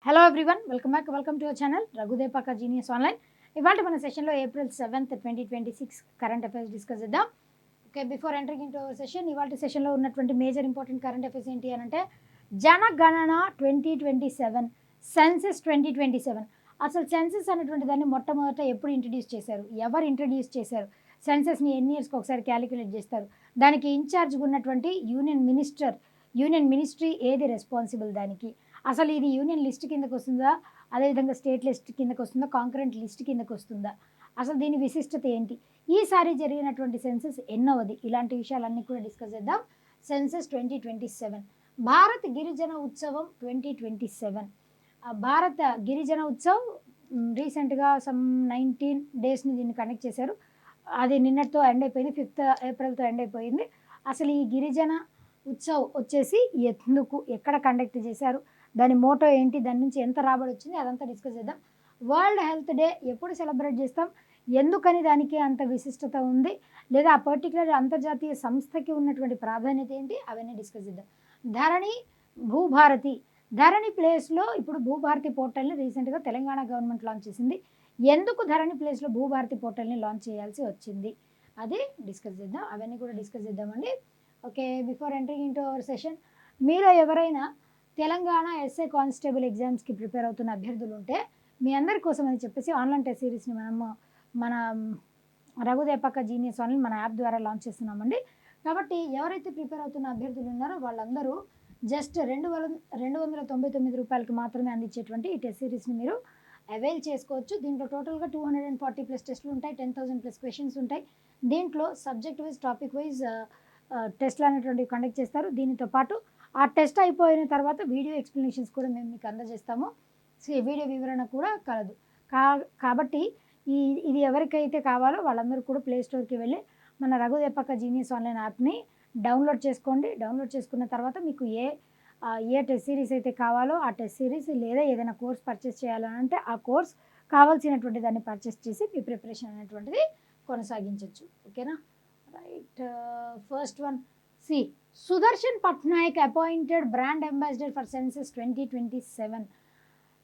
Hello everyone, welcome to our channel రఘుదేపాక genius online. ఇవాళ మన సెషన్లో April 7th 2026 current affairs discuss చేద్దాం. Okay, before entering into our session, ఇవాళ సెషన్లో ఉన్నటువంటి మేజర్ ఇంపార్టెంట్ కరెంట్ అఫైర్స్ ఏంటి అని అంటే జనగణన 2027, సెన్సెస్ 2027. అసలు సెన్సెస్ అనేటువంటి దాన్ని మొట్టమొదట ఎప్పుడు ఇంట్రడ్యూస్ చేశారు, ఎవరు ఇంట్రడ్యూస్ చేశారు, సెన్సెస్ని ఎన్ని ఇయర్స్కి ఒకసారి క్యాలిక్యులేట్ చేస్తారు, దానికి ఇన్ఛార్జ్గా ఉన్నటువంటి యూనియన్ మినిస్ట్రీ ఏది రెస్పాన్సిబుల్, దానికి అసలు ఇది యూనియన్ లిస్ట్ కిందకు వస్తుందా, అదేవిధంగా స్టేట్ లిస్ట్ కిందకు వస్తుందా, కాంకరెంట్ లిస్ట్ కిందకు వస్తుందా, అసలు దీని విశిష్టత ఏంటి, ఈసారి జరిగినటువంటి సెన్సెస్ ఎన్నవది, ఇలాంటి విషయాలన్నీ కూడా డిస్కస్ చేద్దాం. సెన్సెస్ 2027, భారత్ గిరిజన ఉత్సవం 2027. భారత గిరిజన ఉత్సవ్ రీసెంట్గా సమ్ 19 డేస్ని దీన్ని కండక్ట్ చేశారు. అది నిన్నటితో ఎండ్ అయిపోయింది, 5th ఏప్రిల్తో ఎండ్ అయిపోయింది. అసలు ఈ గిరిజన ఉత్సవ్ వచ్చేసి ఎందుకు, ఎక్కడ కండక్ట్ చేశారు, దాని మోటో ఏంటి, దాని నుంచి ఎంత రాబడి వచ్చింది, అదంతా డిస్కస్ చేద్దాం. వరల్డ్ హెల్త్ డే ఎప్పుడు సెలబ్రేట్ చేస్తాం, ఎందుకని దానికి అంత విశిష్టత ఉంది, లేదా ఆ పర్టికులర్ అంతర్జాతీయ సంస్థకి ఉన్నటువంటి ప్రాధాన్యత ఏంటి, అవన్నీ డిస్కస్ చేద్దాం. ధరణి ప్లేస్లో ఇప్పుడు భూభారతి పోర్టల్ని రీసెంట్గా తెలంగాణ గవర్నమెంట్ లాంచ్ చేసింది. ఎందుకు ధరణి ప్లేస్లో భూభారతి పోర్టల్ని లాంచ్ చేయాల్సి వచ్చింది, అది డిస్కస్ చేద్దాం. అవన్నీ కూడా డిస్కస్ చేద్దామండి. Okay, before entering into our session, మీలో ఎవరైనా తెలంగాణ ఎస్ఐ కానిస్టేబుల్ ఎగ్జామ్స్కి ప్రిపేర్ అవుతున్న అభ్యర్థులు ఉంటే మీ అందరి కోసం అని చెప్పేసి ఆన్లైన్ టెస్ట్ సిరీస్ని మన రఘుదేపాక జీనియస్ ఆన్లైన్ మన యాప్ ద్వారా లాంచ్ చేస్తున్నామండి. కాబట్టి ఎవరైతే ప్రిపేర్ అవుతున్న అభ్యర్థులు ఉన్నారో వాళ్ళందరూ జస్ట్ 299 రూపాయలకి మాత్రమే అందించేటువంటి ఈ టెస్ట్ సిరీస్ని మీరు అవైల్ చేసుకోవచ్చు. దీంట్లో టోటల్గా 240+ టెస్టులు ఉంటాయి, 10,000+ క్వశ్చన్స్ ఉంటాయి. దీంట్లో సబ్జెక్ట్ వైజ్, టాపిక్ వైజ్ టెస్ట్లు అనేటువంటివి కండక్ట్ చేస్తారు. దీనితో పాటు ఆ టెస్ట్ అయిపోయిన తర్వాత వీడియో ఎక్స్ప్లెనేషన్స్ కూడా మేము మీకు అందజేస్తాము. వీడియో వివరణ కూడా కలదు. కాబట్టి ఇది ఎవరికైతే కావాలో వాళ్ళందరూ కూడా ప్లే స్టోర్కి వెళ్ళి మన రఘుదేపాక జీనియస్ ఆన్లైన్ యాప్ని డౌన్లోడ్ చేసుకోండి. డౌన్లోడ్ చేసుకున్న తర్వాత మీకు ఏ టెస్ట్ సిరీస్ అయితే కావాలో ఆ టెస్ట్ సిరీస్, లేదా ఏదైనా కోర్స్ పర్చేస్ చేయాలని అంటే ఆ కోర్స్ కావాల్సినటువంటి దాన్ని పర్చేస్ చేసి మీ ప్రిపరేషన్ అనేటువంటిది కొనసాగించవచ్చు. ఓకేనా, right. First one, C Sudarshan Patnaik appointed brand ambassador for census 2027.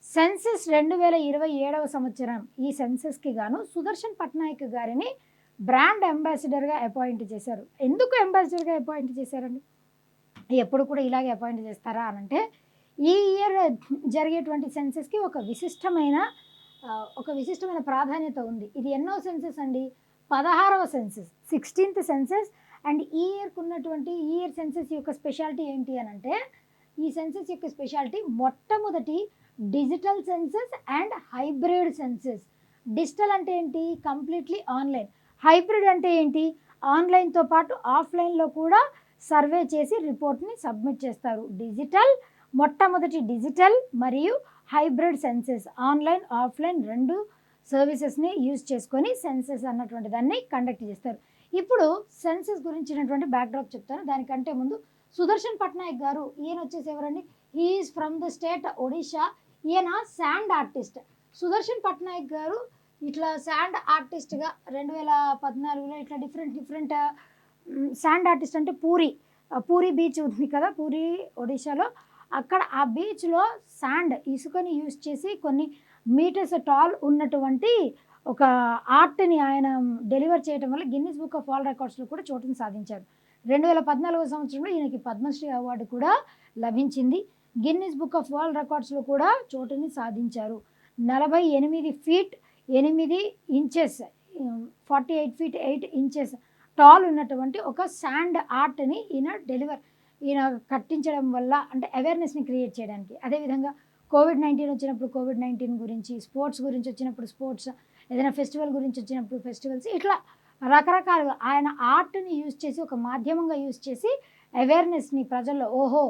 Census 2027 సంవత్సరం ఈ సెన్సెస్కి గాను సుదర్శన్ పట్నాయక్ గారిని బ్రాండ్ అంబాసిడర్గా అపాయింట్ చేశారు. ఎందుకు అంబాసిడర్గా అపాయింట్ చేశారండి, ఎప్పుడు కూడా ఇలాగే అపాయింట్ చేస్తారా అనంటే, ఈ ఇయర్ జరిగేటువంటి సెన్సెస్కి ఒక విశిష్టమైన ప్రాధాన్యత ఉంది. ఇది ఎన్నో సెన్సెస్ అండి, 16వ సెన్సెస్, 16th సెన్సెస్. అండ్ ఈ ఇయర్ సెన్సెస్ యొక్క స్పెషాలిటీ ఏంటి అని అంటే, ఈ సెన్సెస్ యొక్క స్పెషాలిటీ మొట్టమొదటి digital census and hybrid census. Digital అంటే ఏంటి, కంప్లీట్లీ ఆన్లైన్. హైబ్రిడ్ అంటే ఏంటి, ఆన్లైన్తో పాటు ఆఫ్లైన్లో కూడా సర్వే చేసి రిపోర్ట్ని సబ్మిట్ చేస్తారు. మొట్టమొదటి డిజిటల్ మరియు హైబ్రిడ్ సెన్సెస్, ఆన్లైన్ ఆఫ్లైన్ రెండు సర్వీసెస్ని యూజ్ చేసుకొని సెన్సెస్ అన్నటువంటి దాన్ని కండక్ట్ చేస్తారు. ఇప్పుడు సెన్సెస్ గురించినటువంటి బ్యాక్డ్రాప్ చెప్తాను. దానికంటే ముందు సుదర్శన్ పట్నాయక్ గారు, ఈయన వచ్చేసి ఎవరండి, he is from the state Odisha. ఈయన శాండ్ ఆర్టిస్ట్. సుదర్శన్ పట్నాయక్ గారు ఇట్లా శాండ్ ఆర్టిస్ట్గా 2014లో ఇట్లా డిఫరెంట్ శాండ్ ఆర్టిస్ట్ అంటే పూరి బీచ్ ఉంది కదా, పూరి ఒడిశాలో, అక్కడ ఆ బీచ్లో శాండ్, ఇసుకని యూజ్ చేసి కొన్ని మీటర్స్ టాల్ ఉన్నటువంటి ఒక ఆర్ట్ని ఆయన డెలివర్ చేయడం వల్ల గిన్నిస్ బుక్ ఆఫ్ వరల్డ్ రికార్డ్స్లో కూడా చోటును సాధించారు. 2014 సంవత్సరంలో ఈయనకి పద్మశ్రీ అవార్డు కూడా లభించింది. గిన్నిస్ బుక్ ఆఫ్ వరల్డ్ రికార్డ్స్లో కూడా చోటుని సాధించారు. 48 feet 8 inches 48 feet 8 inches tall ఉన్నటువంటి ఒక శాండ్ ఆర్ట్ని ఈయన కట్టించడం వల్ల, అంటే అవేర్నెస్ని క్రియేట్ చేయడానికి. అదేవిధంగా COVID-19 వచ్చినప్పుడు COVID-19 గురించి, స్పోర్ట్స్ గురించి వచ్చినప్పుడు స్పోర్ట్స్, ఏదైనా ఫెస్టివల్ గురించి వచ్చినప్పుడు ఫెస్టివల్స్, ఇట్లా రకరకాలుగా ఆయన ఆర్ట్ని యూజ్ చేసి, ఒక మాధ్యమంగా యూజ్ చేసి అవేర్నెస్ని ప్రజల్లో, ఓహో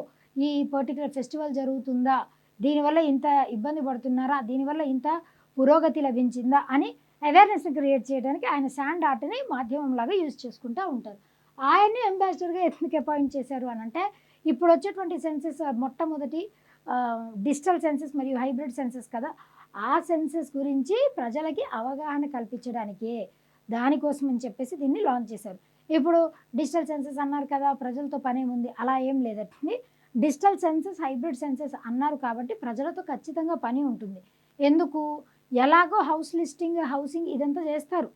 ఈ పర్టికులర్ ఫెస్టివల్ జరుగుతుందా, దీనివల్ల ఇంత ఇబ్బంది పడుతున్నారా, దీనివల్ల ఇంత పురోగతి లభించిందా అని అవేర్నెస్ని క్రియేట్ చేయడానికి ఆయన శాండ్ ఆర్ట్ని మాధ్యమంలాగా యూజ్ చేసుకుంటూ ఉంటారు. ఆయన్ని అంబాసిడర్గా ఎందుకు అపాయింట్ చేశారు అని అంటే, ఇప్పుడు వచ్చేటువంటి సెన్సెస్ మొట్టమొదటి డిజిటల్ సెన్సెస్ మరియు హైబ్రిడ్ సెన్సెస్ కదా, ఆ సెన్సెస్ గురించి ప్రజలకి అవగాహన కల్పించడానికే, దానికోసం అని చెప్పేసి దీన్ని లాంచ్ చేశారు. ఇప్పుడు డిజిటల్ సెన్సెస్ అన్నారు కదా, ప్రజలతో పనేముంది, అలా ఏం లేదండి. డిజిటల్ సెన్సస్, హైబ్రిడ్ సెన్సస్ అన్నారు కాబట్టి ప్రజలతో ఖచ్చితంగా పని ఉంటుంది. ఎందుకు? ఎలాగో హౌస్ లిస్టింగ్, హౌసింగ్ ఇదంతా చేస్తారు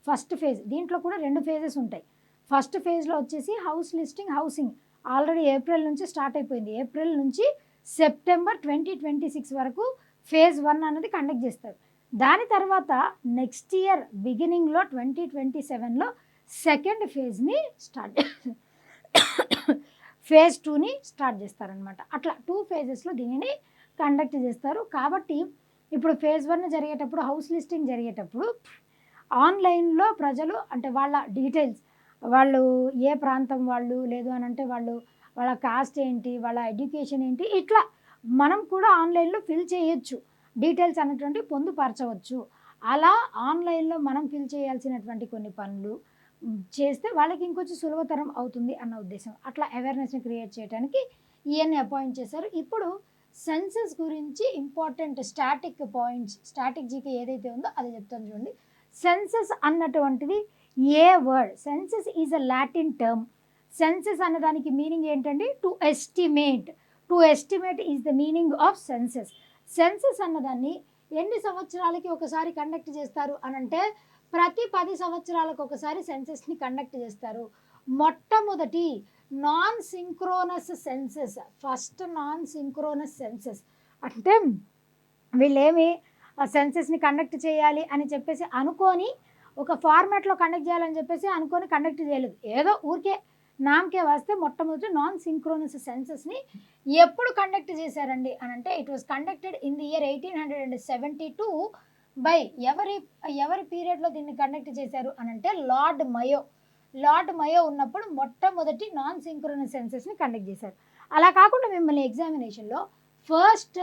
ఫస్ట్ ఫేజ్. దీంట్లో కూడా 2 ఫేజెస్ ఉంటాయి. ఫస్ట్ ఫేజ్లో వచ్చేసి house listing, housing already April నుంచి స్టార్ట్ అయిపోయింది. ఏప్రిల్ నుంచి సెప్టెంబర్ 2026 వరకు ఫేజ్ 1 అనేది కండక్ట్ చేస్తారు. దాని తర్వాత నెక్స్ట్ ఇయర్ బిగినింగ్లో 2027లో సెకండ్ ఫేజ్ని స్టార్ట్ ఫేజ్ 2ని స్టార్ట్ చేస్తారనమాట. అట్లా 2 ఫేజెస్లో దీనిని కండక్ట్ చేస్తారు. కాబట్టి ఇప్పుడు ఫేజ్ 1 జరిగేటప్పుడు, హౌస్ లిస్టింగ్ జరిగేటప్పుడు ఆన్లైన్లో ప్రజలు అంటే వాళ్ళ డీటెయిల్స్, వాళ్ళు ఏ ప్రాంతం వాళ్ళు, లేదు అని అంటే వాళ్ళ కాస్ట్ ఏంటి, వాళ్ళ ఎడ్యుకేషన్ ఏంటి, ఇట్లా మనం కూడా ఆన్లైన్లో ఫిల్ చేయొచ్చు, డీటెయిల్స్ అనేటువంటి పొందుపరచవచ్చు. అలా ఆన్లైన్లో మనం ఫిల్ చేయాల్సినటువంటి కొన్ని పనులు చేస్తే వాళ్ళకి ఇంకొంచెం సులభతరం అవుతుంది అన్న ఉద్దేశం. అట్లా అవేర్నెస్ని క్రియేట్ చేయడానికి ఈయన్ని అపాయింట్ చేశారు. ఇప్పుడు సెన్సస్ గురించి important static points, static GK ఏదైతే ఉందో అది చెప్తాను చూడండి. సెన్సస్ అన్నటువంటిది ఏ word? Census is a Latin term. Census అన్నదానికి మీనింగ్ ఏంటండి? To estimate. To estimate is the meaning of census. Census అన్నదాన్ని ఎన్ని సంవత్సరాలకి ఒకసారి కండక్ట్ చేస్తారు అనంటే ప్రతి 10 సంవత్సరాలకు ఒకసారి సెన్సస్ని కండక్ట్ చేస్తారు. మొట్టమొదటి non synchronous census, first non synchronous census అంటే వీళ్ళేమి సెన్సస్ని కండక్ట్ చేయాలి అని చెప్పేసి అనుకొని ఒక ఫార్మాట్లో కండక్ట్ చేయాలని చెప్పేసి అనుకొని కండక్ట్ చేయలేదు. ఏదో ఊరికే నామకే వస్తే మొట్టమొదటి నాన్ సింక్రోనస్ సెన్సస్ని ఎప్పుడు కండక్ట్ చేశారండి అని అంటే it was conducted in the year 1872 by ఎవరి పీరియడ్లో దీన్ని కండక్ట్ చేశారు అని అంటే లార్డ్ మయో ఉన్నప్పుడు మొట్టమొదటి నాన్ సింక్రోనస్ సెన్సస్ని కండక్ట్ చేశారు. అలా కాకుండా మిమ్మల్ని ఎగ్జామినేషన్లో first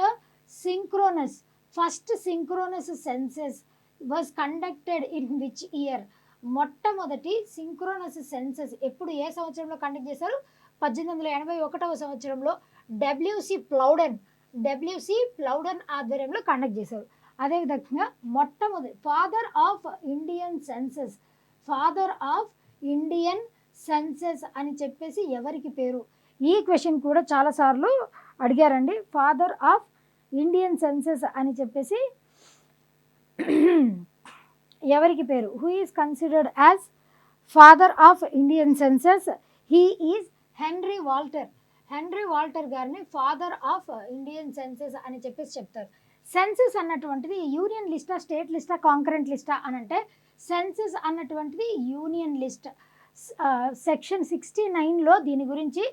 synchronous census was conducted in which year? మొట్టమొదటి సింక్రోనస్ సెన్సస్ ఎప్పుడు, ఏ సంవత్సరంలో కండక్ట్ చేశారు? 1881వ సంవత్సరంలో డబ్ల్యూసి ప్లౌడన్ ఆధ్వర్యంలో కండక్ట్ చేశారు. అదేవిధంగా మొట్టమొదటి ఫాదర్ ఆఫ్ ఇండియన్ సెన్సస్ అని చెప్పేసి ఎవరికి పేరు? ఈ క్వశ్చన్ కూడా చాలాసార్లు అడిగారండి. ఫాదర్ ఆఫ్ ఇండియన్ సెన్సస్ అని చెప్పేసి ఎవరికి పేరు? Who is considered as father of Indian census? He is Henry Walter గారిని ఫాదర్ ఆఫ్ ఇండియన్ సెన్సస్ అని చెప్పేసి చెప్తారు. సెన్సస్ అన్నటువంటిది యూనియన్ లిస్టా, స్టేట్ లిస్టా, కాంకరెంట్ లిస్టా అని అంటే సెన్సస్ అన్నటువంటిది యూనియన్ లిస్ట్. సెక్షన్ 69లో దీని గురించి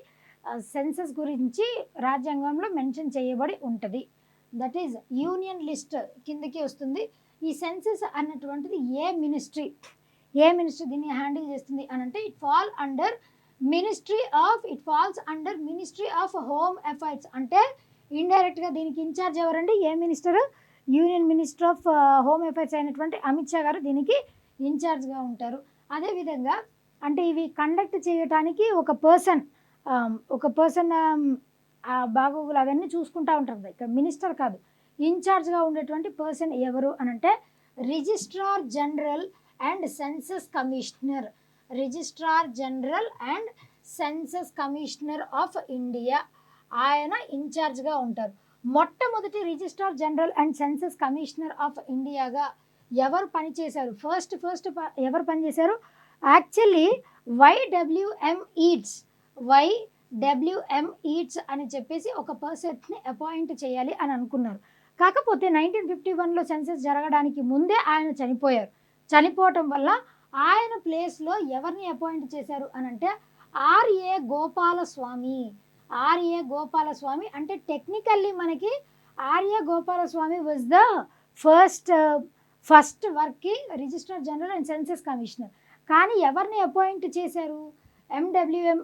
సెన్సస్ గురించి రాజ్యాంగంలో మెన్షన్ చేయబడి ఉంటుంది. దట్ ఈజ్ యూనియన్ లిస్ట్ కిందకి వస్తుంది. ఈ సెన్సస్ అన్నటువంటిది ఏ మినిస్ట్రీ దీన్ని హ్యాండిల్ చేస్తుంది అని అంటే it falls under ministry of home affairs. అంటే ఇండైరెక్ట్గా దీనికి ఇన్ఛార్జ్ ఎవరండి? ఏ minister? Union minister of home affairs అయినటువంటి అమిత్ షా గారు దీనికి ఇన్ఛార్జ్గా ఉంటారు. అదేవిధంగా అంటే ఇవి కండక్ట్ చేయటానికి ఒక పర్సన్ బాగోగులు అవన్నీ చూసుకుంటూ ఉంటారు. ఇక్కడ మినిస్టర్ కాదు, ఇన్ఛార్జ్గా ఉండేటువంటి పర్సన్ ఎవరు అనంటే registrar general and census commissioner of India. ఆయన ఇన్ఛార్జ్గా ఉంటారు. మొట్టమొదటి registrar general and census commissioner of ఇండియాగా ఎవరు పనిచేశారు? ఫస్ట్ ఎవరు పనిచేశారు? యాక్చువల్లీ వైడబ్ల్యూఎం ఈట్స్ అని చెప్పేసి ఒక పర్సన్ని అపాయింట్ చేయాలి అని అనుకున్నారు. కాకపోతే 1951లో సెన్సస్ జరగడానికి ముందే ఆయన చనిపోవటం వల్ల ఆయన ప్లేస్లో ఎవరిని అపాయింట్ చేశారు అని అంటే ఆర్ఏ గోపాలస్వామి. అంటే టెక్నికల్లీ మనకి R A Gopalaswamy was the first వర్క్కి registrar general and census commissioner. కానీ ఎవరిని అపాయింట్ చేశారు? ఎండబ్ల్యూఎం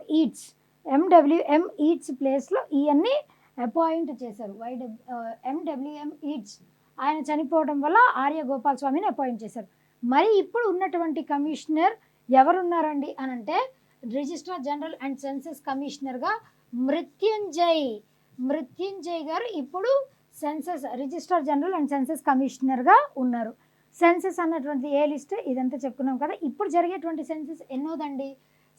ఈట్స్ ప్లేస్లో ఈయన్ని అపాయింట్ చేశారు. ఎండబ్ల్యూఎం ఈట్స్ ఆయన చనిపోవడం వల్ల ఆర్య గోపాలస్వామిని అపాయింట్ చేశారు. మరి ఇప్పుడు ఉన్నటువంటి కమిషనర్ ఎవరున్నారండి అని అంటే రిజిస్ట్రార్ జనరల్ అండ్ సెన్సస్ కమిషనర్గా మృత్యుంజయ్ గారు ఇప్పుడు రిజిస్ట్రార్ జనరల్ అండ్ సెన్సస్ కమిషనర్గా ఉన్నారు. సెన్సస్ అన్నటువంటి ఏ లిస్ట్ ఇదంతా చెప్పుకున్నాం కదా. ఇప్పుడు జరిగేటువంటి సెన్సస్ ఎన్నోదండి?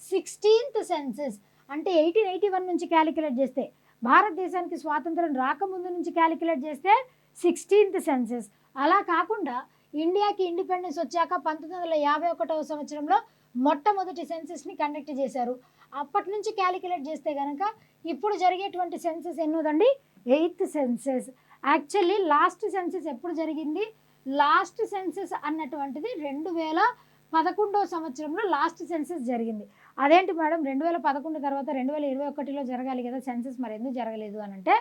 16th census. అంటే 1881 నుంచి క్యాలిక్యులేట్ చేస్తే భారతదేశానికి స్వాతంత్రం రాకముందు నుంచి క్యాలిక్యులేట్ చేస్తే 16th సెన్సెస్. అలా కాకుండా ఇండియాకి ఇండిపెండెన్స్ వచ్చాక 1951వ సంవత్సరంలో మొట్టమొదటి సెన్సెస్ని కండక్ట్ చేశారు. అప్పటి నుంచి క్యాలిక్యులేట్ చేస్తే కనుక ఇప్పుడు జరిగేటువంటి సెన్సెస్ ఎన్నోదండి, 8th census. Actually last census ఎప్పుడు జరిగింది, లాస్ట్ సెన్సెస్ అన్నటువంటిది 2011వ సంవత్సరంలో లాస్ట్ సెన్సెస్ జరిగింది. అదేంటి మేడం 2011 తర్వాత 2021లో జరగాలి కదా సెన్సెస్, మరి ఎందుకు జరగలేదు అని అంటే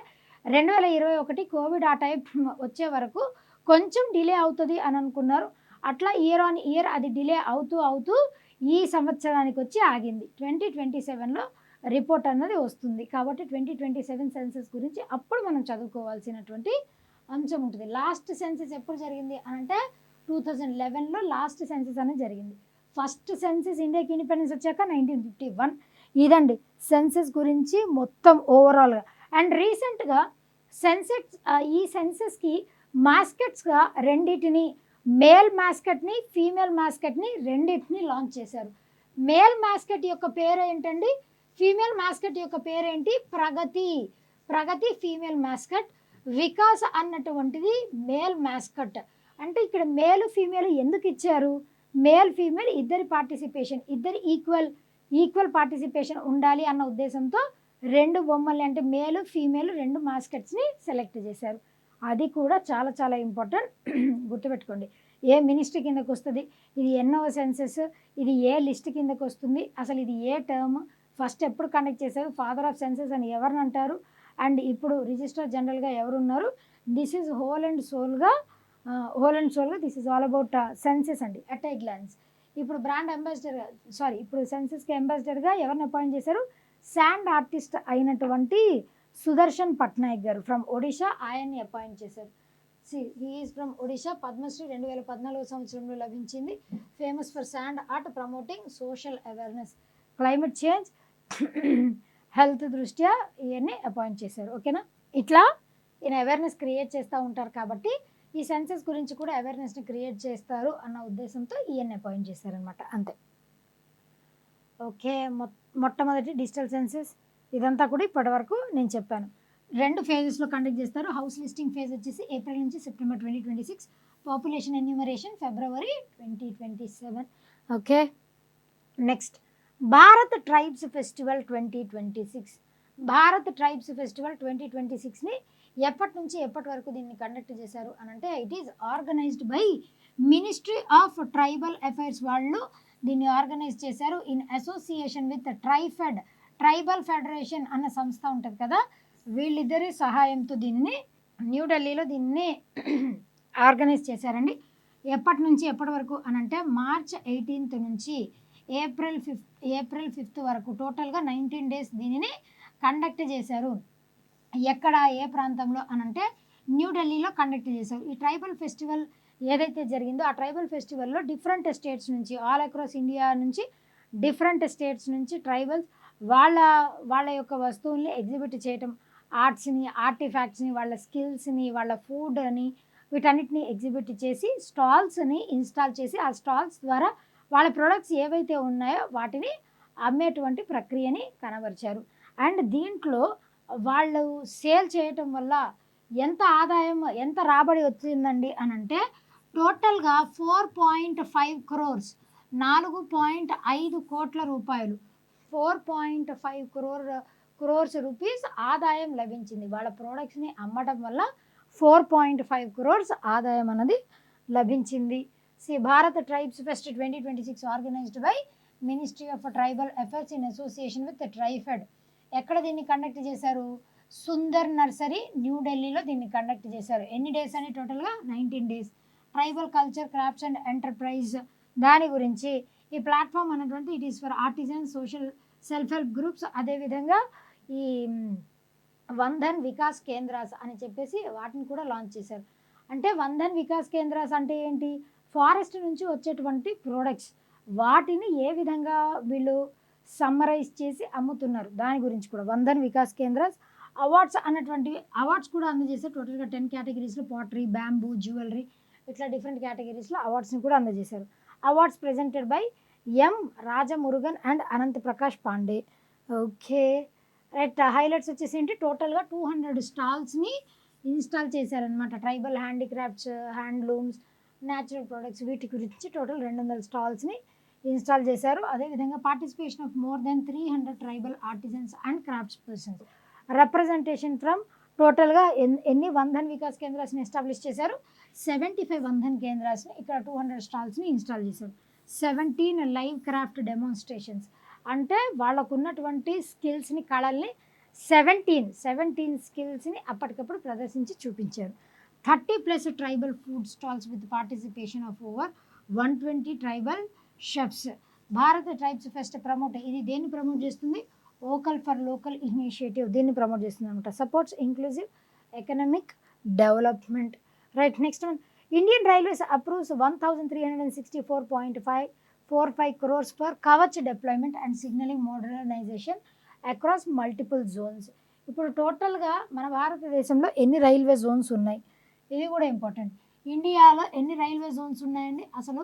2021 కోవిడ్ ఆ టైం వచ్చే వరకు కొంచెం డిలే అవుతుంది అని అనుకున్నారు. అట్లా ఇయర్ ఆన్ ఇయర్ అది డిలే అవుతూ ఈ సంవత్సరానికి వచ్చి ఆగింది. 2027లో రిపోర్ట్ అన్నది వస్తుంది. కాబట్టి 2027 సెన్సెస్ గురించి అప్పుడు మనం చదువుకోవాల్సినటువంటి అంశం ఉంటుంది. లాస్ట్ సెన్సెస్ ఎప్పుడు జరిగింది అని అంటే 2011లో లాస్ట్ సెన్సెస్ అనేది జరిగింది. ఫస్ట్ సెన్సెస్ ఇండియాకి ఇండిపెండెన్స్ వచ్చాక 1951. ఇదండి సెన్సెస్ గురించి మొత్తం ఓవరాల్గా. అండ్ రీసెంట్గా సెన్సెస్ ఈ సెన్సెస్కి మాస్కెట్స్గా రెండింటిని, మేల్ మాస్కెట్ని ఫీమేల్ మాస్కెట్ని రెండింటిని లాంచ్ చేశారు. మేల్ మాస్కెట్ యొక్క పేరు ఏంటండి, ఫీమేల్ మాస్కెట్ యొక్క పేరేంటి, ప్రగతి ఫీమేల్ మాస్కెట్, వికాస్ అన్నటువంటిది మేల్ మాస్కట్. అంటే ఇక్కడ మేల్ ఫీమేల్ ఎందుకు ఇచ్చారు, మేల్ ఫీమేల్ ఇద్దరి పార్టిసిపేషన్, ఇద్దరి ఈక్వల్ పార్టిసిపేషన్ ఉండాలి అన్న ఉద్దేశంతో రెండు బొమ్మల్ని అంటే మేలు ఫీమేల్ రెండు మాస్కెట్స్ని సెలెక్ట్ చేశారు. అది కూడా చాలా చాలా ఇంపార్టెంట్, గుర్తుపెట్టుకోండి. ఏ మినిస్ట్రీ కిందకు వస్తుంది, ఇది ఎన్నవ సెన్సెస్, ఇది ఏ లిస్ట్ కిందకు వస్తుంది, అసలు ఇది ఏ టర్మ్, ఫస్ట్ ఎప్పుడు కండక్ట్ చేశారు, ఫాదర్ ఆఫ్ సెన్సెస్ అని ఎవరిని అంటారు, అండ్ ఇప్పుడు రిజిస్ట్రార్ జనరల్గా ఎవరున్నారు. దిస్ ఈజ్ హోల్ అండ్ సోల్గా this is all about census అండి అట్ ఏ గ్లాన్స్. ఇప్పుడు బ్రాండ్ అంబాసిడర్గా ఇప్పుడు సెన్సెస్కి అంబాసిడర్గా ఎవరిని అపాయింట్ చేశారు, శాండ్ ఆర్టిస్ట్ అయినటువంటి సుదర్శన్ పట్నాయక్ గారు ఫ్రమ్ ఒడిషా, ఆయన్ని అపాయింట్ చేశారు. He is from Odisha. Padmashri 2014 సంవత్సరంలో లభించింది. Famous for sand art, promoting social awareness, climate change, health దృష్ట్యా ఇవన్నీ అపాయింట్ చేశారు. ఓకేనా, ఇట్లా ఈయన అవేర్నెస్ క్రియేట్ చేస్తూ ఉంటారు. కాబట్టి ఈ సెన్సెస్ గురించి కూడా అవేర్నెస్ని క్రియేట్ చేస్తారు అన్న ఉద్దేశంతో ఈయన్ని అపాయింట్ చేశారనమాట, అంతే. ఓకే, మొట్టమొదటి డిజిటల్ సెన్సెస్ ఇదంతా కూడా ఇప్పటి వరకు నేను చెప్పాను. 2 ఫేజెస్లో కండక్ట్ చేస్తారు. హౌస్ లిస్టింగ్ ఫేజ్ వచ్చేసి ఏప్రిల్ నుంచి September 2026, population enumeration February 2027. Okay, next Bharat tribes festival 2026. Bharat tribes festival 2026ని ఎప్పటి నుంచి ఎప్పటి వరకు దీన్ని కండక్ట్ చేశారు అని అంటే it is organised by ministry of tribal affairs. వాళ్ళు దీన్ని ఆర్గనైజ్ చేశారు in association with tribal federation అన్న సంస్థ ఉంటుంది కదా, వీళ్ళిద్దరి సహాయంతో దీన్ని న్యూఢిల్లీలో దీన్ని ఆర్గనైజ్ చేశారండి. ఎప్పటి నుంచి ఎప్పటి వరకు అని అంటే మార్చ్ 18th నుంచి ఏప్రిల్ 5th వరకు టోటల్గా 19 days దీనిని కండక్ట్ చేశారు. ఎక్కడ ఏ ప్రాంతంలో అని అంటే న్యూఢిల్లీలో కండక్ట్ చేశారు. ఈ ట్రైబల్ ఫెస్టివల్ ఏదైతే జరిగిందో ఆ ట్రైబల్ ఫెస్టివల్లో డిఫరెంట్ స్టేట్స్ నుంచి, ఆల్ అక్రాస్ ఇండియా నుంచి, డిఫరెంట్ స్టేట్స్ నుంచి ట్రైబల్స్ వాళ్ళ యొక్క వస్తువుల్ని ఎగ్జిబిట్ చేయటం, ఆర్ట్స్ని, ఆర్టిఫాక్ట్స్ని, వాళ్ళ స్కిల్స్ని, వాళ్ళ ఫుడ్ అని వీటన్నిటిని ఎగ్జిబిట్ చేసి స్టాల్స్ని ఇన్స్టాల్ చేసి ఆ స్టాల్స్ ద్వారా వాళ్ళ ప్రొడక్ట్స్ ఏవైతే ఉన్నాయో వాటిని అమ్మేటువంటి ప్రక్రియని కనబరిచారు. అండ్ దీంట్లో వాళ్ళు సేల్ చేయటం వల్ల ఎంత ఆదాయం, ఎంత రాబడి వచ్చిందండి అని అంటే టోటల్గా 4.5 crores, 4.5 కోట్ల రూపాయలు, 4.5 crores రూపీస్ ఆదాయం లభించింది. వాళ్ళ ప్రోడక్ట్స్ని అమ్మడం వల్ల 4.5 crores ఆదాయం అన్నది లభించింది. Bharat tribes pest 2026 organised by ministry of tribal affairs in association with TRIFED. ఎక్కడ దీన్ని కండక్ట్ చేశారు, సుందర్ నర్సరీ న్యూఢిల్లీలో దీన్ని కండక్ట్ చేశారు. ఎన్ని డేస్ అని టోటల్గా 19 days. Tribal culture, crafts and enterprise దాని గురించి ఈ ప్లాట్ఫామ్ అన్నటువంటి it is for artisan, social self help groups, అదేవిధంగా ఈ వంధన్ వికాస్ కేంద్రాస్ అని చెప్పేసి వాటిని కూడా లాంచ్ చేశారు. అంటే వంధన్ వికాస్ కేంద్రాస్ అంటే ఏంటి, ఫారెస్ట్ నుంచి వచ్చేటువంటి ప్రోడక్ట్స్ వాటిని ఏ విధంగా వీళ్ళు సమ్మరైజ్ చేసి అమ్ముతున్నారు దాని గురించి కూడా. వంధన్ వికాస్ కేంద్రాస్ అవార్డ్స్ అన్నటువంటి అవార్డ్స్ కూడా అందజేశారు. టోటల్గా 10 categories పాటరీ, బ్యాంబూ, జ్యువెలరీ ఇట్లా డిఫరెంట్ కేటగిరీస్లో అవార్డ్స్ని కూడా అందజేశారు. Awards presented by M Rajamurugan and Anant Prakash Pandey. Okay, right. Highlights వచ్చేసి ఏంటి, టోటల్గా 200 స్టాల్స్ని ఇన్స్టాల్ చేశారనమాట. Tribal handicrafts, handlooms, natural products వీటి గురించి టోటల్ 200 స్టాల్స్ని ఇన్స్టాల్ చేశారు. అదేవిధంగా participation of more than 300 tribal artisans and crafts persons, representation from టోటల్గా ఎన్ని వంధన్ వికాస్ కేంద్రాస్ని ఎస్టాబ్లిష్ చేశారు, 75 వంధన్ కేంద్రాస్ని, ఇక్కడ 200 స్టాల్స్ని ఇన్స్టాల్ చేశారు. 17 లైవ్ క్రాఫ్ట్ డెమోన్స్ట్రేషన్స్, అంటే వాళ్ళకు ఉన్నటువంటి స్కిల్స్ని, కళల్ని 17 స్కిల్స్ని అప్పటికప్పుడు ప్రదర్శించి చూపించారు. 30+ tribal food stalls with participation of over 120 tribal chefs. Bharat tribes fest promote, ఇది దేన్ని ప్రమోట్ చేస్తుంది, వోకల్ ఫర్ లోకల్ ఇనిషియేటివ్ దీన్ని ప్రమోట్ చేస్తుంది అనమాట. Supports inclusive economic development. Right. Next one, Indian railways approves 1364.45 crores for Kavach deployment and signalling modernisation across multiple zones. ఇప్పుడు టోటల్గా మన భారతదేశంలో ఎన్ని రైల్వే జోన్స్ ఉన్నాయి, ఇది కూడా ఇంపార్టెంట్. ఇండియాలో ఎన్ని రైల్వే జోన్స్ ఉన్నాయండి, అసలు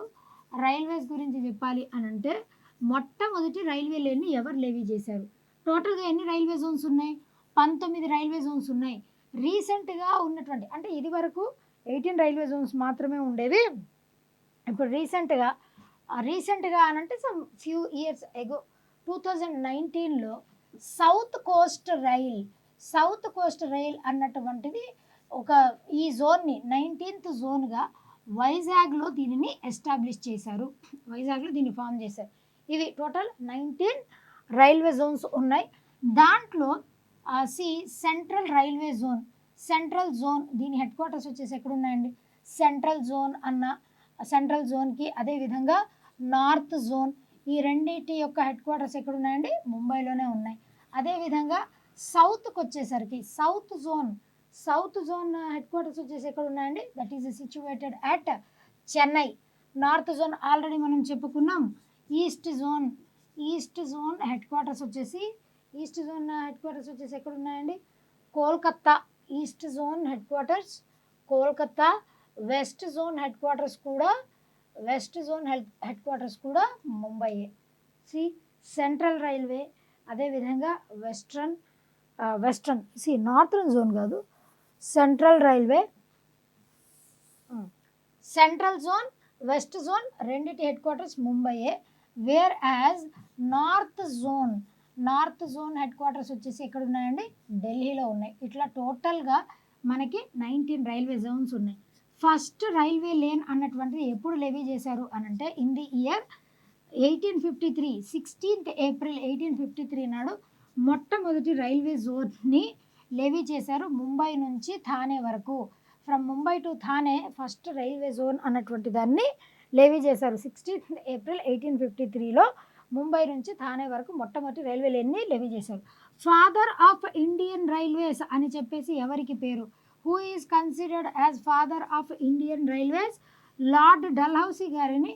రైల్వేస్ గురించి చెప్పాలి అని అంటే మొట్టమొదటి రైల్వే లేన్ని ఎవరు లెవీ చేశారు, టోటల్గా ఎన్ని రైల్వే జోన్స్ ఉన్నాయి, 19 రైల్వే జోన్స్ ఉన్నాయి. రీసెంట్గా ఉన్నటువంటి, అంటే ఇది వరకు 18 రైల్వే జోన్స్ మాత్రమే ఉండేవి. ఇప్పుడు రీసెంట్గా అనంటే సమ్ ఫ్యూ ఇయర్స్ ఎగో 2019లో సౌత్ కోస్ట్ రైల్ అన్నటువంటిది ఒక ఈ జోన్ని 19th జోన్గా వైజాగ్లో దీనిని ఎస్టాబ్లిష్ చేశారు, వైజాగ్లో దీన్ని ఫామ్ చేశారు. ఇవి టోటల్ 19 రైల్వే జోన్స్ ఉన్నాయి. దాంట్లో సెంట్రల్ రైల్వే జోన్ దీని హెడ్ క్వార్టర్స్ వచ్చేసి ఎక్కడ ఉన్నాయండి, సెంట్రల్ జోన్కి, అదేవిధంగా నార్త్ జోన్, ఈ రెండింటి యొక్క హెడ్ క్వార్టర్స్ ఎక్కడ ఉన్నాయండి, ముంబైలోనే ఉన్నాయి. అదేవిధంగా సౌత్కి వచ్చేసరికి సౌత్ జోన్ హెడ్ క్వార్టర్స్ వచ్చేసి ఎక్కడ ఉన్నాయండి, that is situated at Chennai. North zone already మనం చెప్పుకున్నాం. ఈస్ట్ జోన్ హెడ్ క్వార్టర్స్ వచ్చేసి ఎక్కడ ఉన్నాయండి, Kolkata. East zone headquarters Kolkata. West zone headquarters కూడా ముంబైయే. సెంట్రల్ రైల్వే, అదేవిధంగా వెస్ట్రన్ నార్థన్ జోన్ కాదు, సెంట్రల్ జోన్, వెస్ట్ జోన్ రెండిటి హెడ్ క్వార్టర్స్ ముంబైయే. Whereas north zone headquarters వచ్చేసి ఎక్కడ ఉన్నాయండి, ఢిల్లీలో ఉన్నాయి. ఇట్లా టోటల్గా మనకి 19 రైల్వే జోన్స్ ఉన్నాయి. ఫస్ట్ రైల్వే లేన్ అన్నటువంటిది ఎప్పుడు లెవీ చేశారు అనంటే in the year 1853, 16th April 1853 నాడు మొట్టమొదటి రైల్వే జోన్ని లెవీ చేశారు ముంబై నుంచి థానే వరకు. From Mumbai to Thane first railway zone అన్నటువంటి దాన్ని లెవీ చేశారు 16th April 1853లో. ముంబై నుంచి థానే వరకు మొట్టమొదటి రైల్వే లేన్ని లెవీ చేశారు. ఫాదర్ ఆఫ్ ఇండియన్ రైల్వేస్ అని చెప్పేసి ఎవరికి పేరు, who is considered as father of Indian railways, lord Dalhousie గారిని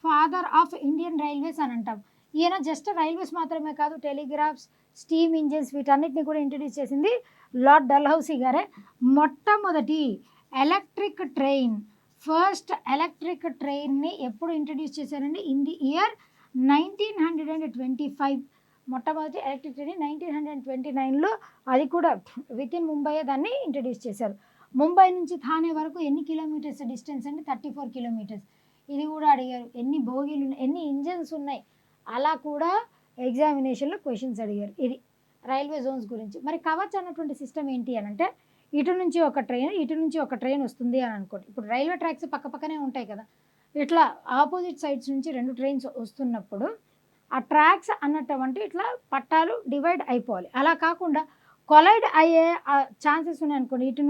ఫాదర్ ఆఫ్ ఇండియన్ రైల్వేస్ అని అంటాం. ఈయన జస్ట్ రైల్వేస్ మాత్రమే కాదు, టెలిగ్రాఫ్స్, స్టీమ్ ఇంజిన్స్ వీటన్నిటిని కూడా ఇంట్రడ్యూస్ చేసింది లార్డ్ డల్హౌసీ గారే. మొట్టమొదటి ఫస్ట్ ఎలక్ట్రిక్ ట్రైన్ని ఎప్పుడు ఇంట్రడ్యూస్ చేశారండి, ఇన్ ది ఇయర్ 1925. మొట్టమొదటి ఎలక్ట్రిక్ ట్రైన్ 1929లో, అది కూడా విత్ ఇన్ ముంబై దాన్ని ఇంట్రడ్యూస్ చేశారు. ముంబై నుంచి థానే వరకు ఎన్ని కిలోమీటర్స్ డిస్టెన్స్ అంటే 34 కిలోమీటర్స్. ఇది కూడా అడిగారు, ఎన్ని బోగీలు ఉన్నాయి, ఎన్ని ఇంజన్స్ ఉన్నాయి, అలా కూడా ఎగ్జామినేషన్లో క్వశ్చన్స్ అడిగారు. ఇది రైల్వే జోన్స్ గురించి. మరి కవచ్ అన్నటువంటి సిస్టమ్ ఏంటి అని అంటే, ఇటు నుంచి ఒక ట్రైన్ వస్తుంది అని అనుకోండి. ఇప్పుడు రైల్వే ట్రాక్స్ పక్కనే ఉంటాయి కదా, ఇట్లా ఆపోజిట్ సైడ్స్ నుంచి 2 ట్రైన్స్ వస్తున్నప్పుడు ఆ ట్రాక్స్ అన్నటువంటి ఇట్లా పట్టాలు డివైడ్ అయిపోవాలి. అలా కాకుండా కొలైడ్ అయ్యే ఛాన్సెస్ ఉన్నాయి అనుకోండి, ఇటు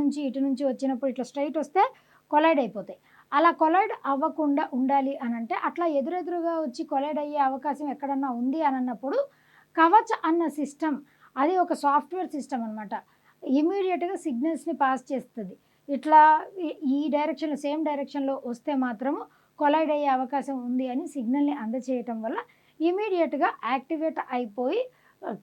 నుంచి వచ్చినప్పుడు ఇట్లా స్ట్రైట్ వస్తే కొలైడ్ అయిపోతాయి. అలా కొలైడ్ అవ్వకుండా ఉండాలి అని అంటే, అట్లా ఎదురెదురుగా వచ్చి కొలైడ్ అయ్యే అవకాశం ఎక్కడన్నా ఉంది అని అన్నప్పుడు కవచ్ అన్న సిస్టమ్, అది ఒక సాఫ్ట్వేర్ సిస్టమ్ అనమాట. ఇమీడియట్గా సిగ్నల్స్ని పాస్ చేస్తుంది. ఇట్లా ఈ డైరెక్షన్లో సేమ్ డైరెక్షన్లో వస్తే మాత్రము కొలైడ్ అయ్యే అవకాశం ఉంది అని సిగ్నల్ని అందచేయటం వల్ల ఇమీడియట్గా యాక్టివేట్ అయిపోయి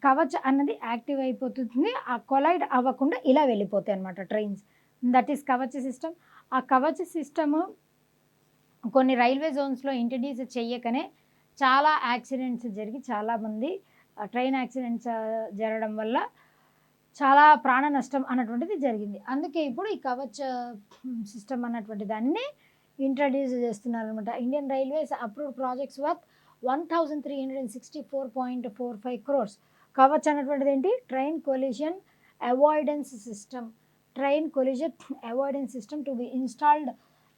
కవచ్ అన్నది యాక్టివ్ అయిపోతుంది. ఆ కొలైడ్ అవ్వకుండా ఇలా వెళ్ళిపోతాయి అన్నమాట trains. That is Kavach system. ఆ కవచ్ సిస్టము కొన్ని రైల్వే జోన్స్లో ఇంట్రడ్యూస్ చెయ్యకనే చాలా యాక్సిడెంట్స్ జరిగి చాలామంది ట్రైన్ యాక్సిడెంట్స్ జరగడం వల్ల చాలా ప్రాణ నష్టం అన్నటువంటిది జరిగింది. అందుకే ఇప్పుడు ఈ కవచ్ సిస్టమ్ అన్నటువంటి దాన్ని ఇంట్రడ్యూస్ చేస్తున్నారనమాట. Indian railways approved projects worth 1364.45 crores. Kavach అన్నటువంటిది ఏంటి? Train collision avoidance system to be installed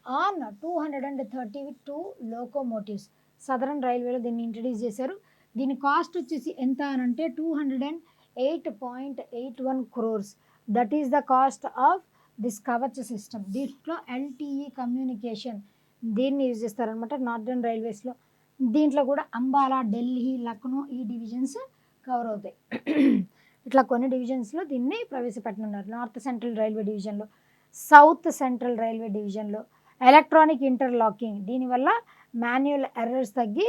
on 232 locomotives. Southern రైల్వేలో దీన్ని ఇంట్రడ్యూస్ చేశారు. దీని కాస్ట్ వచ్చేసి ఎంత అని అంటే 208.81 crores. That is the cost of this Kavach system. దీంట్లో ఎల్టీఈ కమ్యూనికేషన్ దీన్ని యూజ్ చేస్తారనమాట నార్దర్న్ రైల్వేస్లో. దీంట్లో కూడా అంబాలా, ఢిల్లీ, లక్నో ఈ డివిజన్స్ కవర్ అవుతాయి. ఇట్లా కొన్ని డివిజన్స్లో దీన్ని ప్రవేశపెట్టనున్నారు. నార్త్ సెంట్రల్ రైల్వే డివిజన్లో, సౌత్ సెంట్రల్ రైల్వే డివిజన్లో ఎలక్ట్రానిక్ ఇంటర్లాకింగ్, దీనివల్ల మాన్యువల్ ఎర్రర్స్ తగ్గి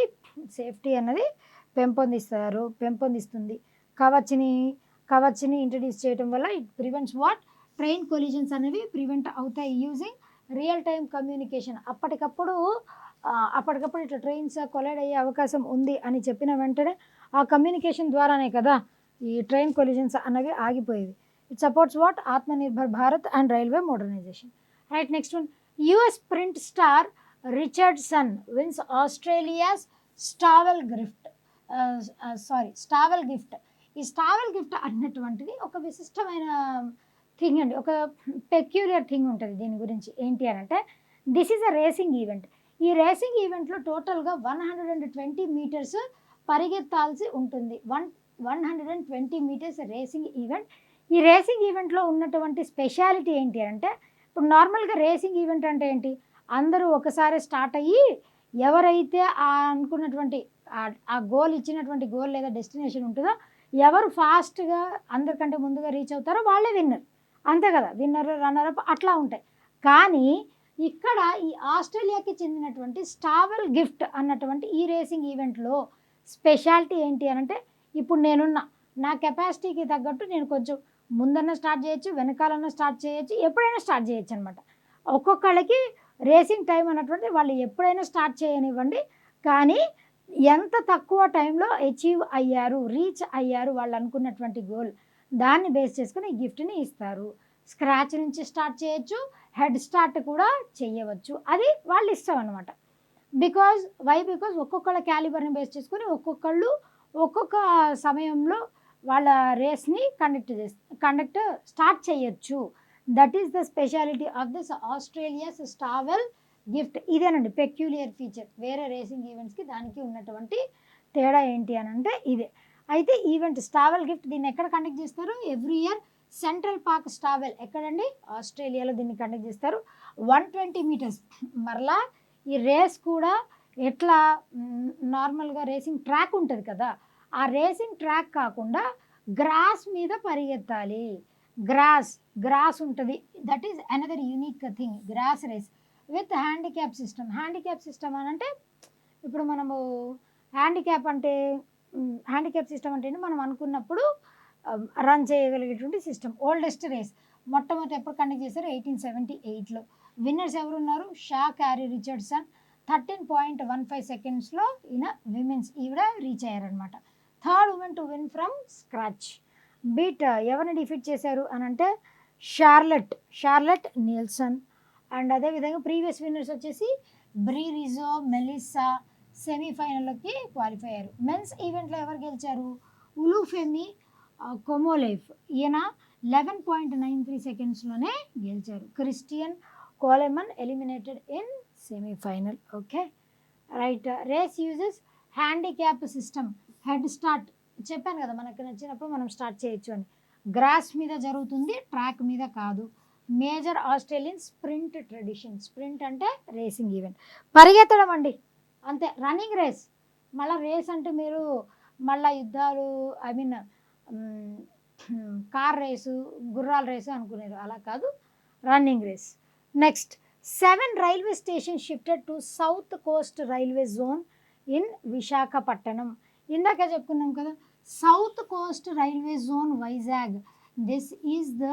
సేఫ్టీ అన్నది పెంపొందిస్తుంది. కవచ్ని ఇంట్రడ్యూస్ చేయడం వల్ల ఇట్ ప్రివెంట్స్ ట్రైన్ కొలిజన్స్ అనేవి ప్రివెంట్ అవుతాయి యూజింగ్ రియల్ టైమ్ కమ్యూనికేషన్. అప్పటికప్పుడు ఇట్లా ట్రైన్స్ కొలైడ్ అయ్యే అవకాశం ఉంది అని చెప్పిన వెంటనే ఆ కమ్యూనికేషన్ ద్వారానే కదా ఈ ట్రైన్ కొలిజన్స్ అనేవి ఆగిపోయేవి. It supports Atmanirbhar Bharat and railway modernisation. Right, next one. US sprint star Richardson wins Australia's Stawell gift. ఈ స్టావెల్ గిఫ్ట్ అన్నటువంటిది ఒక విశిష్టమైన థింగ్ అండి, ఒక పెక్యులర్ థింగ్ ఉంటుంది దీని గురించి. ఏంటి అని అంటే this is a racing event. ఈ రేసింగ్ ఈవెంట్లో టోటల్గా 120 మీటర్స్ పరిగెత్తాల్సి ఉంటుంది. 120 మీటర్స్ రేసింగ్ ఈవెంట్. ఈ రేసింగ్ ఈవెంట్లో ఉన్నటువంటి స్పెషాలిటీ ఏంటి అంటే, ఇప్పుడు నార్మల్గా రేసింగ్ ఈవెంట్ అంటే ఏంటి, అందరూ ఒకసారి స్టార్ట్ అయ్యి ఎవరైతే అనుకున్నటువంటి ఆ గోల్ ఇచ్చినటువంటి గోల్ లేదా డెస్టినేషన్ ఉంటుందో ఎవరు ఫాస్ట్గా అందరికంటే ముందుగా రీచ్ అవుతారో వాళ్ళే విన్నర్. అంతే కదా, విన్నర్ రన్నర్ అప్ అట్లా ఉంటాయి. కానీ ఇక్కడ ఈ ఆస్ట్రేలియాకి చెందినటువంటి స్టావెల్ గిఫ్ట్ అన్నటువంటి ఈ రేసింగ్ ఈవెంట్లో స్పెషాలిటీ ఏంటి అని అంటే, ఇప్పుడు నా కెపాసిటీకి తగ్గట్టు నేను కొంచెం ముందన్న స్టార్ట్ చేయొచ్చు, వెనకాలన్నా స్టార్ట్ చేయొచ్చు, ఎప్పుడైనా స్టార్ట్ చేయొచ్చు అనమాట. ఒక్కొక్కళ్ళకి రేసింగ్ టైం అన్నటువంటి వాళ్ళు ఎప్పుడైనా స్టార్ట్ చేయనివ్వండి, కానీ ఎంత తక్కువ టైంలో రీచ్ అయ్యారు వాళ్ళు అనుకున్నటువంటి గోల్, దాన్ని బేస్ చేసుకుని ఈ గిఫ్ట్ని ఇస్తారు. స్క్రాచ్ నుంచి స్టార్ట్ చేయొచ్చు, హెడ్ స్టార్ట్ కూడా చేయవచ్చు, అది వాళ్ళ ఇష్టం అనమాట. బికాజ్ ఒక్కొక్కళ్ళ క్యాలిబర్ని బేస్ చేసుకొని ఒక్కొక్కళ్ళు ఒక్కొక్క సమయంలో వాళ్ళ రేస్ని కండక్ట్ స్టార్ట్ చేయొచ్చు. That is the speciality of this Australia's Stawell gift. ఇదేనండి పెక్యులియర్ ఫీచర్. వేరే రేసింగ్ ఈవెంట్స్కి దానికి ఉన్నటువంటి తేడా ఏంటి అని అంటే ఇదే. అయితే ఈవెంట్ స్టావెల్ గిఫ్ట్ దీన్ని ఎక్కడ కండక్ట్ చేస్తారు? ఎవ్రీ ఇయర్ సెంట్రల్ పార్క్ స్టావెల్ ఎక్కడండి? ఆస్ట్రేలియాలో దీన్ని కండక్ట్ చేస్తారు. 120 మీటర్స్. మరలా ఈ రేస్ కూడా ఎట్లా నార్మల్గా రేసింగ్ ట్రాక్ ఉంటుంది కదా, ఆ రేసింగ్ ట్రాక్ కాకుండా గ్రాస్ మీద పరిగెత్తాలి. గ్రాస్ ఉంటుంది. That is another unique thing, grass race with handicap system అని అంటే, ఇప్పుడు మనము హ్యాండిక్యాప్ సిస్టమ్ అంటే మనం అనుకున్నప్పుడు రన్ చేయగలిగేటువంటి సిస్టమ్. ఓల్డెస్ట్ రేస్ మొట్టమొదటి ఎప్పుడు కండక్ట్ చేశారు? 1878లో. విన్నర్స్ ఎవరున్నారు? షా క్యారీ రిచర్డ్సన్ 13.15 సెకండ్స్లో విమెన్స్ ఈవిడ రీచ్ అయ్యారనమాట. Third woman to win from scratch. ఎవరిని డిఫీట్ చేశారు అని అంటే షార్లెట్ నీల్సన్. అండ్ అదేవిధంగా ప్రీవియస్ విన్నర్స్ వచ్చేసి బ్రీ రిజో, మెలిసా సెమీఫైనల్లోకి క్వాలిఫై అయ్యారు. మెన్స్ ఈవెంట్లో ఎవరు గెలిచారు? ఉలుఫెమి కొమోలేఫ్, ఈయన 11.93 సెకండ్స్లోనే గెలిచారు. Christian Coleman eliminated in semifinal. Okay, right. Race uses handicap system. Head start చెప్పాను కదా, మనకు నచ్చినప్పుడు మనం స్టార్ట్ చేయొచ్చు అని. గ్రాస్ మీద జరుగుతుంది, ట్రాక్ మీద కాదు. Major Australian sprint tradition. Sprint అంటే రేసింగ్ ఈవెంట్, పరిగెత్తడం అండి, అంతే. రన్నింగ్ రేస్, మళ్ళీ రేస్ అంటే మీరు మళ్ళీ యుద్ధాలు కార్ రేసు, గుర్రాల రేసు అనుకునేది, అలా కాదు, running race. Next, 7 railway station shifted to south coast railway zone in Visakhapatnam. ఇందాక చెప్పుకున్నాం కదా, south coast railway zone Vizag. This is the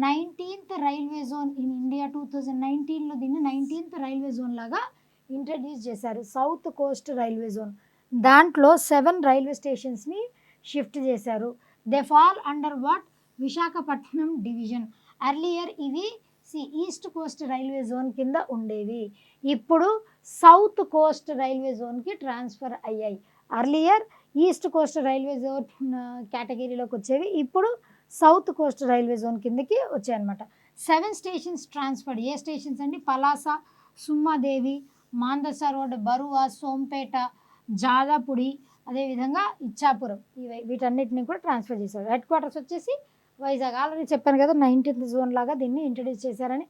19th railway zone in India. 2019లో దీన్ని 19th రైల్వే జోన్ లాగా ఇంట్రడ్యూస్ చేశారు, సౌత్ కోస్ట్ రైల్వే జోన్. దాంట్లో 7 railway స్టేషన్స్ని shift చేశారు. They fall under Visakhapatnam division. Earlier ఇవి ఈస్ట్ కోస్ట్ రైల్వే జోన్ కింద ఉండేవి, ఇప్పుడు సౌత్ కోస్ట్ రైల్వే జోన్కి ట్రాన్స్ఫర్ అయ్యాయి. Earlier east coast railway zone కేటగిరీలోకి వచ్చేవి, ఇప్పుడు సౌత్ కోస్ట్ రైల్వే జోన్ కిందకి వచ్చాయన్నమాట. 7 స్టేషన్స్ ట్రాన్స్ఫర్డ్. ఏ స్టేషన్స్ అండి? పలాస, సుమ్మాదేవి, మాందస రోడ్, బరువా, సోంపేట, జాదాపుడి, అదేవిధంగా ఇచ్చాపురం, వీటన్నిటిని కూడా ట్రాన్స్ఫర్ చేశారు. హెడ్ క్వార్టర్స్ వచ్చేసి వైజాగ్. ఆల్రెడీ చెప్పాను కదా 19th జోన్ లాగా దీన్ని ఇంట్రడ్యూస్ చేశారని.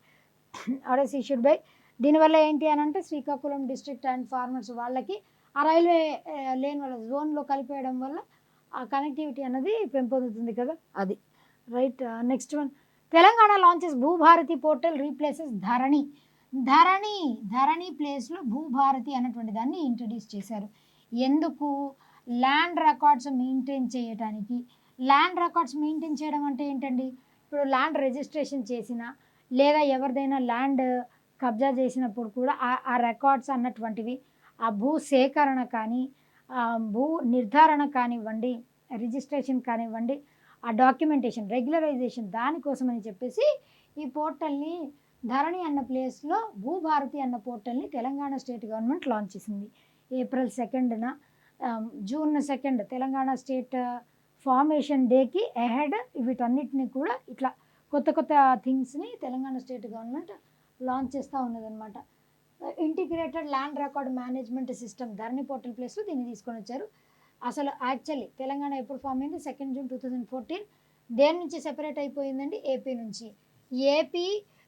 Orders issued by. దీనివల్ల ఏంటి అని అంటే శ్రీకాకుళం డిస్ట్రిక్ట్ అండ్ ఫార్మర్స్ వాళ్ళకి ఆ రైల్వే లేన్ వల్ల జోన్లో కలిపేయడం వల్ల ఆ కనెక్టివిటీ అనేది పెంపొందుతుంది కదా, అది right. Next one, Telangana launches Bhubharati portal replaces Dharani. Dharani ప్లేస్లో భూభారతి అన్నటువంటి దాన్ని ఇంట్రడ్యూస్ చేశారు. ఎందుకు? ల్యాండ్ రికార్డ్స్ మెయింటైన్ చేయడానికి. ల్యాండ్ రికార్డ్స్ మెయింటైన్ చేయడం అంటే ఏంటండి? ఇప్పుడు ల్యాండ్ రిజిస్ట్రేషన్ చేసిన లేదా ఎవరిదైనా ల్యాండ్ కబ్జా చేసినప్పుడు కూడా ఆ రికార్డ్స్ అన్నటువంటివి, ఆ భూ సేకరణ కానీ, ఆ భూ నిర్ధారణ కానివ్వండి, రిజిస్ట్రేషన్ కానివ్వండి, ఆ డాక్యుమెంటేషన్ రెగ్యులరైజేషన్, దానికోసం అని చెప్పేసి ఈ పోర్టల్ని ధరణి అన్న ప్లేస్లో భూభారతి అన్న పోర్టల్ని తెలంగాణ స్టేట్ గవర్నమెంట్ లాంచ్ చేసింది. ఏప్రిల్ 2న, జూన్ 2 తెలంగాణ స్టేట్ ఫార్మేషన్ డేకి అహెడ్ వీటన్నిటిని కూడా ఇట్లా కొత్త థింగ్స్ని తెలంగాణ స్టేట్ గవర్నమెంట్ లాంచ్ చేస్తూ ఉన్నదన్నమాట. Integrated land record management system Dharani portal ప్లేస్లో దీన్ని తీసుకొని వచ్చారు. అసలు యాక్చువల్లీ తెలంగాణ ఎప్పుడు ఫామ్ అయింది? 2 జూన్ 2014. దేని నుంచి సెపరేట్ అయిపోయిందండి? ఏపీ నుంచి. AP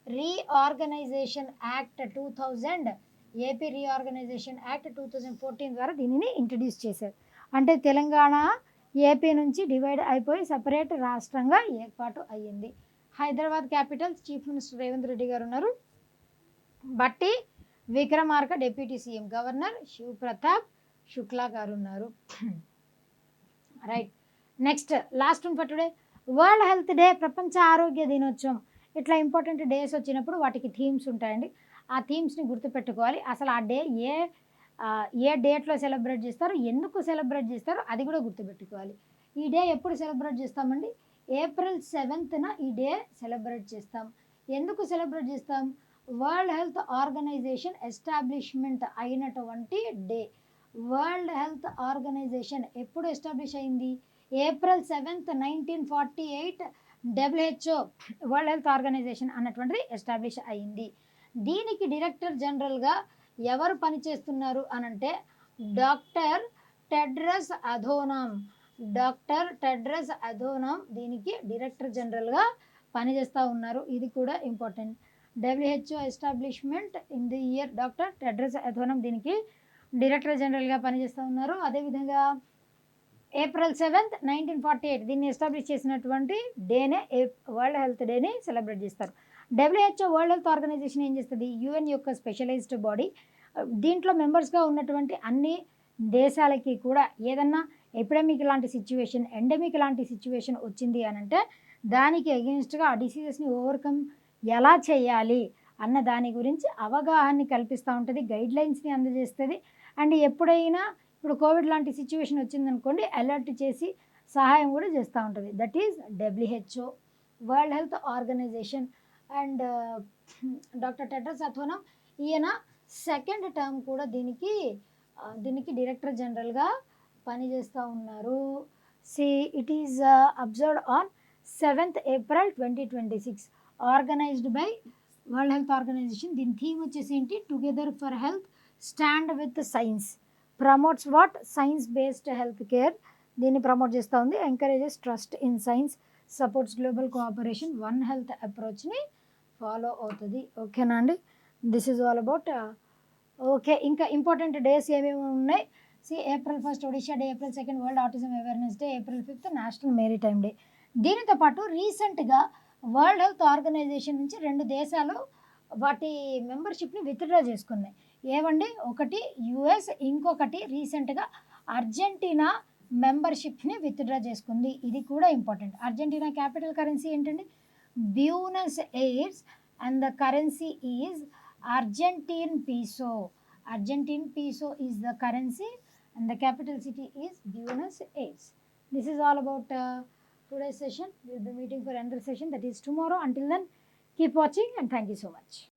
reorganisation act 2000, AP reorganisation act 2014 ద్వారా దీనిని ఇంట్రడ్యూస్ చేశారు. అంటే తెలంగాణ ఏపీ నుంచి డివైడ్ అయిపోయి సపరేట్ రాష్ట్రంగా ఏర్పాటు అయ్యింది. Hyderabad capital chief minister Revanth Reddy గారు ఉన్నారు. బట్టి Vikramarka deputy CM, governor Shiv Pratap Shukla గారు ఉన్నారు. Right. Next last one for today, world health day, ప్రపంచ ఆరోగ్య దినోత్సవం. ఇట్లా ఇంపార్టెంట్ డేస్ వచ్చినప్పుడు వాటికి థీమ్స్ ఉంటాయండి. ఆ థీమ్స్ని గుర్తుపెట్టుకోవాలి. అసలు ఆ డే ఏ డేట్లో సెలబ్రేట్ చేస్తారు, ఎందుకు సెలబ్రేట్ చేస్తారు, అది కూడా గుర్తుపెట్టుకోవాలి. ఈ డే ఎప్పుడు సెలబ్రేట్ చేస్తామండి? ఏప్రిల్ 7న ఈ డే సెలబ్రేట్ చేస్తాం. ఎందుకు సెలబ్రేట్ చేస్తాం? వరల్డ్ హెల్త్ ఆర్గనైజేషన్ ఎస్టాబ్లిష్మెంట్ అయినటువంటి డే. వరల్డ్ హెల్త్ ఆర్గనైజేషన్ ఎప్పుడు ఎస్టాబ్లిష్ అయింది? April 7, 1948 WHO world health organisation అన్నటువంటిది ఎస్టాబ్లిష్ అయింది. దీనికి డైరెక్టర్ జనరల్గా ఎవరు పనిచేస్తున్నారు అనంటే డాక్టర్ టెడ్రస్ అథోనామ్. దీనికి డైరెక్టర్ జనరల్గా పనిచేస్తూ ఉన్నారు. ఇది కూడా ఇంపార్టెంట్. WHO ఎస్టాబ్లిష్మెంట్ in the year doctor Tedros Adhanom దీనికి డైరెక్టర్ జనరల్గా పనిచేస్తూ ఉన్నారు. అదేవిధంగా ఏప్రిల్ 7, 1948 దీన్ని ఎస్టాబ్లిష్ చేసినటువంటి డేనే వరల్డ్ హెల్త్ డేని సెలబ్రేట్ చేస్తారు. WHO వరల్డ్ హెల్త్ ఆర్గనైజేషన్ ఏం చేస్తుంది? UN యొక్క స్పెషలైజ్డ్ బాడీ. దీంట్లో మెంబర్స్గా ఉన్నటువంటి అన్ని దేశాలకి కూడా ఏదన్నా ఎపిడమిక్ లాంటి సిచ్యువేషన్, ఎండమిక్ లాంటి సిచ్యువేషన్ వచ్చింది అనంటే దానికి అగెన్స్ట్గా ఆ డిసీజెస్ని ఓవర్కమ్ ఎలా చేయాలి అన్న దాని గురించి అవగాహనని కల్పిస్తూ ఉంటుంది, గైడ్లైన్స్ని అందజేస్తుంది. అండ్ ఎప్పుడైనా ఇప్పుడు కోవిడ్ లాంటి సిచ్యువేషన్ వచ్చిందనుకోండి అలర్ట్ చేసి సహాయం కూడా చేస్తూ ఉంటుంది. That is WHO world health organisation. And doctor Tedros Adhanom ఈయన 2nd టర్మ్ కూడా దీనికి డైరెక్టర్ జనరల్గా పనిచేస్తూ ఉన్నారు. It is observed on 7th April 2026, organised by world health organisation. దీని థీమ్ వచ్చేసి ఏంటి? Together for health, stand with science, promotes what? Science based health care. దీన్ని ప్రమోట్ చేస్తూ ఉంది. Encourages trust in science, supports global cooperation, one health అప్రోచ్ని follow అవుతుంది. ఓకేనా అండి? This is all about. Okay, ఇంకా ఇంపార్టెంట్ డేస్ ఏమేమి ఉన్నాయి? April 1 Odisha day, April 2 world autism awareness day, April 5 national maritime day. దీనితో పాటు రీసెంట్గా వరల్డ్ హెల్త్ ఆర్గనైజేషన్ నుంచి 2 దేశాలు వాటి మెంబర్షిప్ని విత్డ్రా చేసుకున్నాయి. ఏవండి? ఒకటి US, ఇంకొకటి రీసెంట్గా అర్జెంటీనా మెంబర్షిప్ని విత్డ్రా చేసుకుంది. ఇది కూడా ఇంపార్టెంట్. అర్జెంటీనా క్యాపిటల్ కరెన్సీ ఏంటండి? Buenos heirs and the currency is Argentine peso. Argentine peso is the currency and the capital city is Buenos Aires. This is all about today's session. We'll be meeting for another session, that is tomorrow. Until then, keep watching and thank you so much.